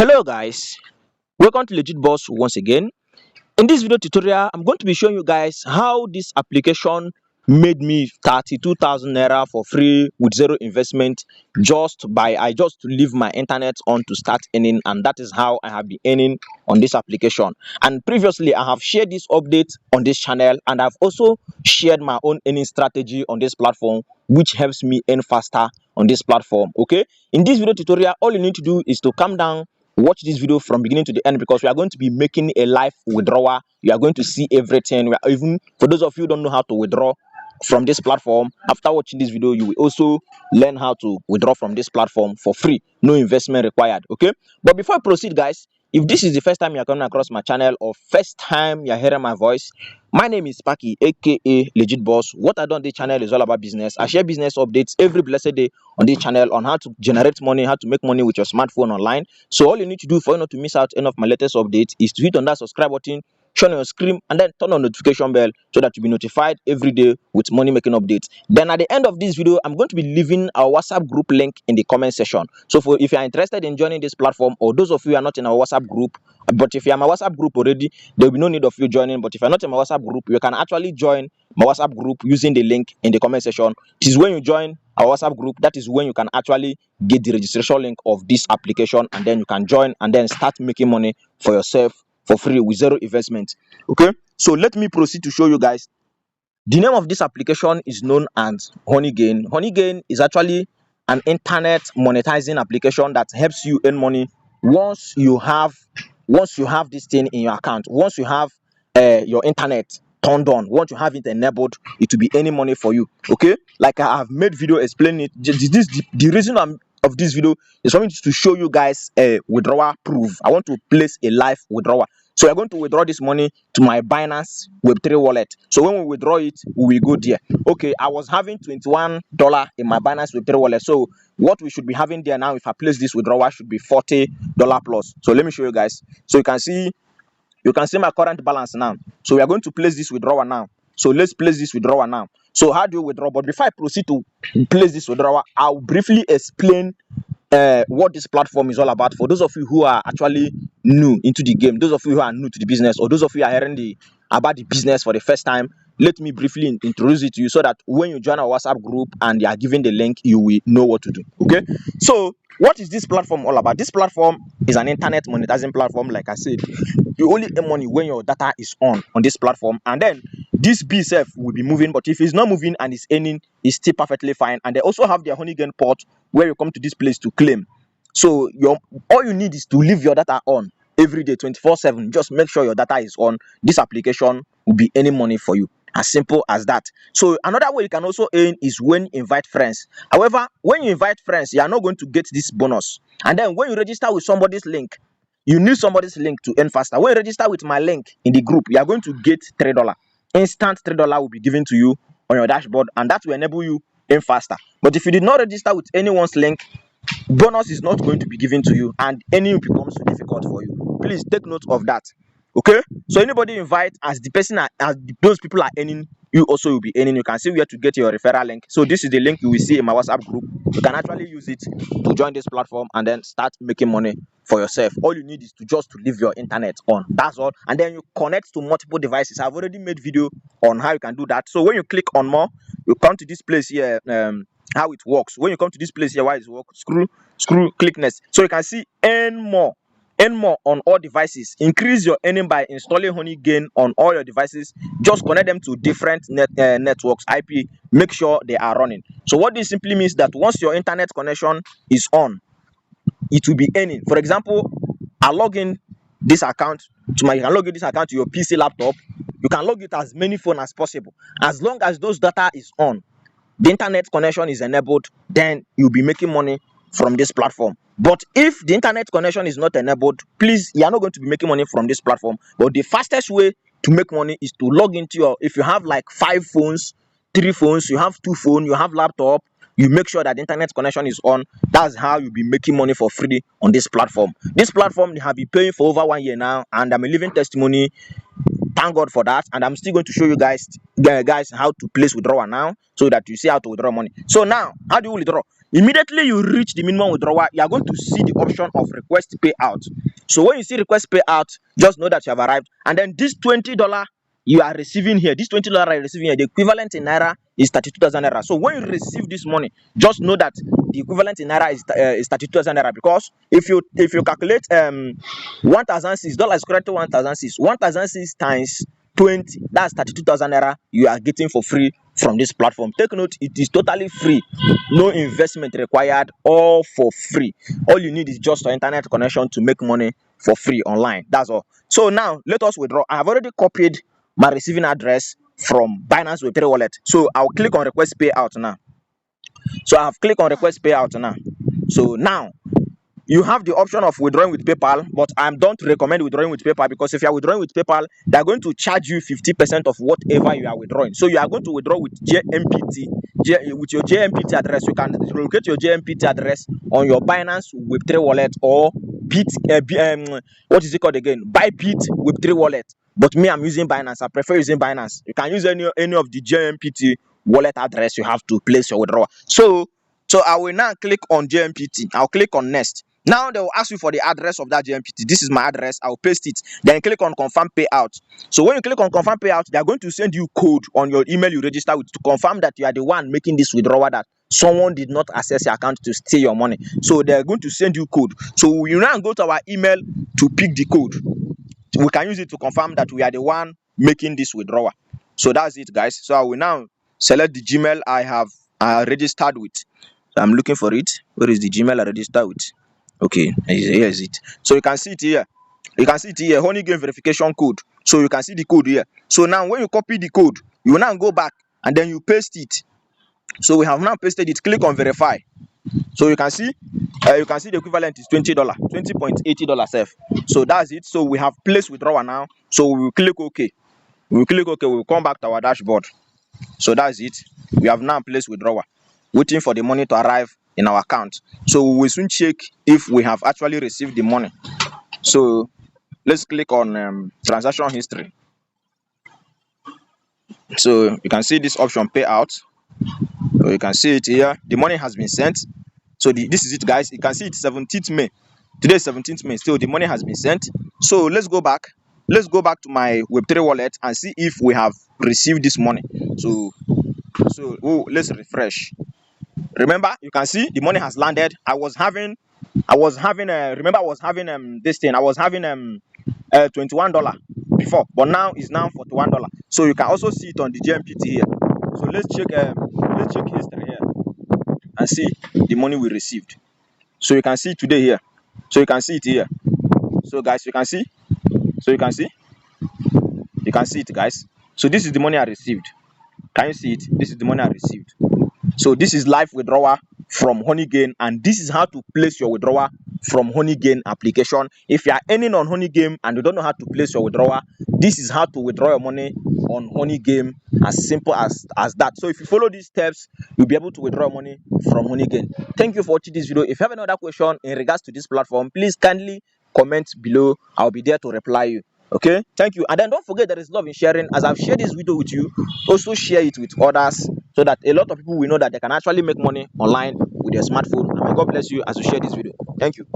Hello guys, welcome to Legit Boss once again. In this video tutorial, I'm going to be showing you guys how this application made me 32,000 naira for free with zero investment just by I just leave my internet on to start earning, and that is how I have been earning on this application. And previously I have shared this update on this channel, and I've also shared my own earning strategy on this platform which helps me earn faster on this platform. Okay, in this video tutorial, all you need to do is to calm down, watch this video from beginning to the end, because we are going to be making a live withdrawal. You are going to see everything. We are, even for those of you who don't know how to withdraw from this platform, after watching this video you will also learn how to withdraw from this platform for free, no investment required. Okay, but before I proceed guys, if this is the first time you are coming across my channel or first time you are hearing my voice, my name is Paki, aka Legit Boss. What I do on this channel is all about business. I share business updates every blessed day on this channel on how to generate money, how to make money with your smartphone online. So all you need to do for you not to miss out any of my latest updates is to hit on that subscribe button, show on your screen, and then turn on notification bell so that you'll be notified every day with money making updates. Then at the end of this video, I'm going to be leaving our WhatsApp group link in the comment section. So if you are interested in joining this platform, or those of you who are not in our WhatsApp group, but if you are in my WhatsApp group already, there will be no need of you joining. But if you're not in my WhatsApp group, you can actually join my WhatsApp group using the link in the comment section. It is when you join our WhatsApp group that is when you can actually get the registration link of this application, and then you can join and then start making money for yourself for free with zero investment. Okay, so let me proceed to show you guys. The name of this application is known as Honeygain. Honeygain is actually an internet monetizing application that helps you earn money once you have this thing in your account. Once you have your internet turned on, once you have it enabled, it will be any money for you. Okay, like I have made video explaining it. The reason of this video is for me to show you guys a withdrawal proof. I want to place a live withdrawal. So we're going to withdraw this money to my Binance Web3 wallet. So when we withdraw it, we will go there. Okay, I was having $21 in my Binance Web3 wallet. So what we should be having there now, if I place this withdrawal, should be $40 plus. So let me show you guys. So you can see my current balance now. So we are going to place this withdrawal now. So let's place this withdrawal now. So how do you withdraw? But before I proceed to place this withdrawal, I'll briefly explain what this platform is all about for those of you who are actually new into the game, those of you who are new to the business, or those of you who are hearing about the business for the first time. Let me briefly introduce it to you so that when you join our WhatsApp group and you are given the link, you will know what to do. Okay, so what is this platform all about? This platform is an internet monetizing platform. Like I said, you only earn money when your data is on this platform, and then this B itself will be moving. But if it's not moving and it's earning, it's still perfectly fine. And they also have their Honeygain port where you come to this place to claim. So all you need is to leave your data on every day, 24/7. Just make sure your data is on. This application will be earning money for you. As simple as that. So another way you can also earn is when you invite friends. However, when you invite friends, you are not going to get this bonus. And then when you register with somebody's link, you need somebody's link to earn faster. When you register with my link in the group, you are going to get $3. Instant $3 will be given to you on your dashboard, and that will enable you earn faster. But if you did not register with anyone's link, bonus is not going to be given to you, and earning becomes difficult for you. Please take note of that. Okay, so anybody you invite, as the person those people are earning, you also will be earning. You can see where to get your referral link. So this is the link you will see in my WhatsApp group. You can actually use it to join this platform and then start making money for yourself. All you need is to leave your internet on. That's all. And then you connect to multiple devices. I've already made video on how you can do that. So when you click on more, you come to this place here. How it works. When you come to this place here, why it works, click next. So you can see earn more on all devices. Increase your earning by installing Honeygain on all your devices. Just connect them to different networks, IP. Make sure they are running. So what this simply means that once your internet connection is on, it will be earning. For example, I log in this account to you can log in this account to your PC laptop. You can log it as many phones as possible. As long as those data is on, the internet connection is enabled, then you'll be making money from this platform. But if the internet connection is not enabled, please, you are not going to be making money from this platform. But the fastest way to make money is to log into if you have like 5 phones, 3 phones, you have 2 phones, you have laptop, you make sure that the internet connection is on. That's how you'll be making money for free on this platform. This platform, they have been paying for over 1 year now, and I'm a living testimony. Thank God for that. And I'm still going to show you guys how to place withdrawal now, so that you see how to withdraw money. So now, how do you withdraw? Immediately you reach the minimum withdrawal, you are going to see the option of request payout. So when you see request payout, just know that you have arrived. And then this $20 you are receiving here, this $20 you are receiving here, the equivalent in naira is 32,000 naira. So when you receive this money, just know that the equivalent in naira is 32,000 naira. Because if you calculate 1,006 dollars, correct, 1,006 times 20, that's 32,000 naira you are getting for free from this platform. Take note, it is totally free, no investment required, all for free. All you need is just an internet connection to make money for free online. That's all. So now let us withdraw. I have already copied my receiving address from Binance Web3 wallet. So I'll click on request payout now. So I have clicked on request payout now. So now you have the option of withdrawing with PayPal, but I don't recommend withdrawing with PayPal, because if you are withdrawing with PayPal, they are going to charge you 50% of whatever you are withdrawing. So you are going to withdraw with JMPT, with your JMPT address. You can locate your JMPT address on your Binance Web3 wallet or what is it called again? Bybit Web3 wallet. But me, I'm using Binance. I prefer using Binance. You can use any of the JMPT wallet address you have to place your withdrawal. So I will now click on JMPT. I'll click on next. Now they will ask you for the address of that JMPT. This is my address. I'll paste it. Then click on confirm payout. So when you click on confirm payout, they are going to send you code on your email you register with to confirm that you are the one making this withdrawal, that someone did not access your account to steal your money. So they're going to send you code. So you now go to our email to pick the code. We can use it to confirm that we are the one making this withdrawal. So that's it, guys. So I will now select the Gmail I have registered with. So I'm looking for it. Where is the Gmail I registered with? Okay, here is it. So you can see it here. You can see it here, honey game verification code. So you can see the code here. So now when you copy the code, you will now go back and then you paste it. So we have now pasted it. Click on verify. So you can see the equivalent is $20, $20.80 F. So that's it. So we have placed withdrawal now. So we will click OK. We will click OK. We will come back to our dashboard. So that's it. We have now placed withdrawal, waiting for the money to arrive in our account. So we will soon check if we have actually received the money. So let's click on transaction history. So you can see this option payout. So you can see it here. The money has been sent. So this is it, guys. You can see it's 17th May. Today is 17th May. Still, the money has been sent. So let's go back. Let's go back to my Web3 wallet and see if we have received this money. So let's refresh. Remember, you can see the money has landed. I was having this thing. I was having $21 before, but now it's now $41. So you can also see it on the JMPT here. So let's check history here and see the money we received. So you can see today here. So you can see it here. So guys, you can see. So you can see it, guys. So this is the money I received. Can you see it? This is the money I received. So this is live withdrawal from Honeygain, and this is how to place your withdrawal from Honeygain application. If you are earning on Honeygain and you don't know how to place your withdrawal, this is how to withdraw your money on Honeygain, as simple as that. So if you follow these steps, you'll be able to withdraw money from Honeygain. Thank you for watching this video. If you have any other question in regards to this platform, please kindly comment below. I'll be there to reply you. Okay, thank you. And then don't forget, there is love in sharing. As I've shared this video with you, also share it with others, so that a lot of people will know that they can actually make money online with their smartphone. And may God bless you as you share this video. Thank you.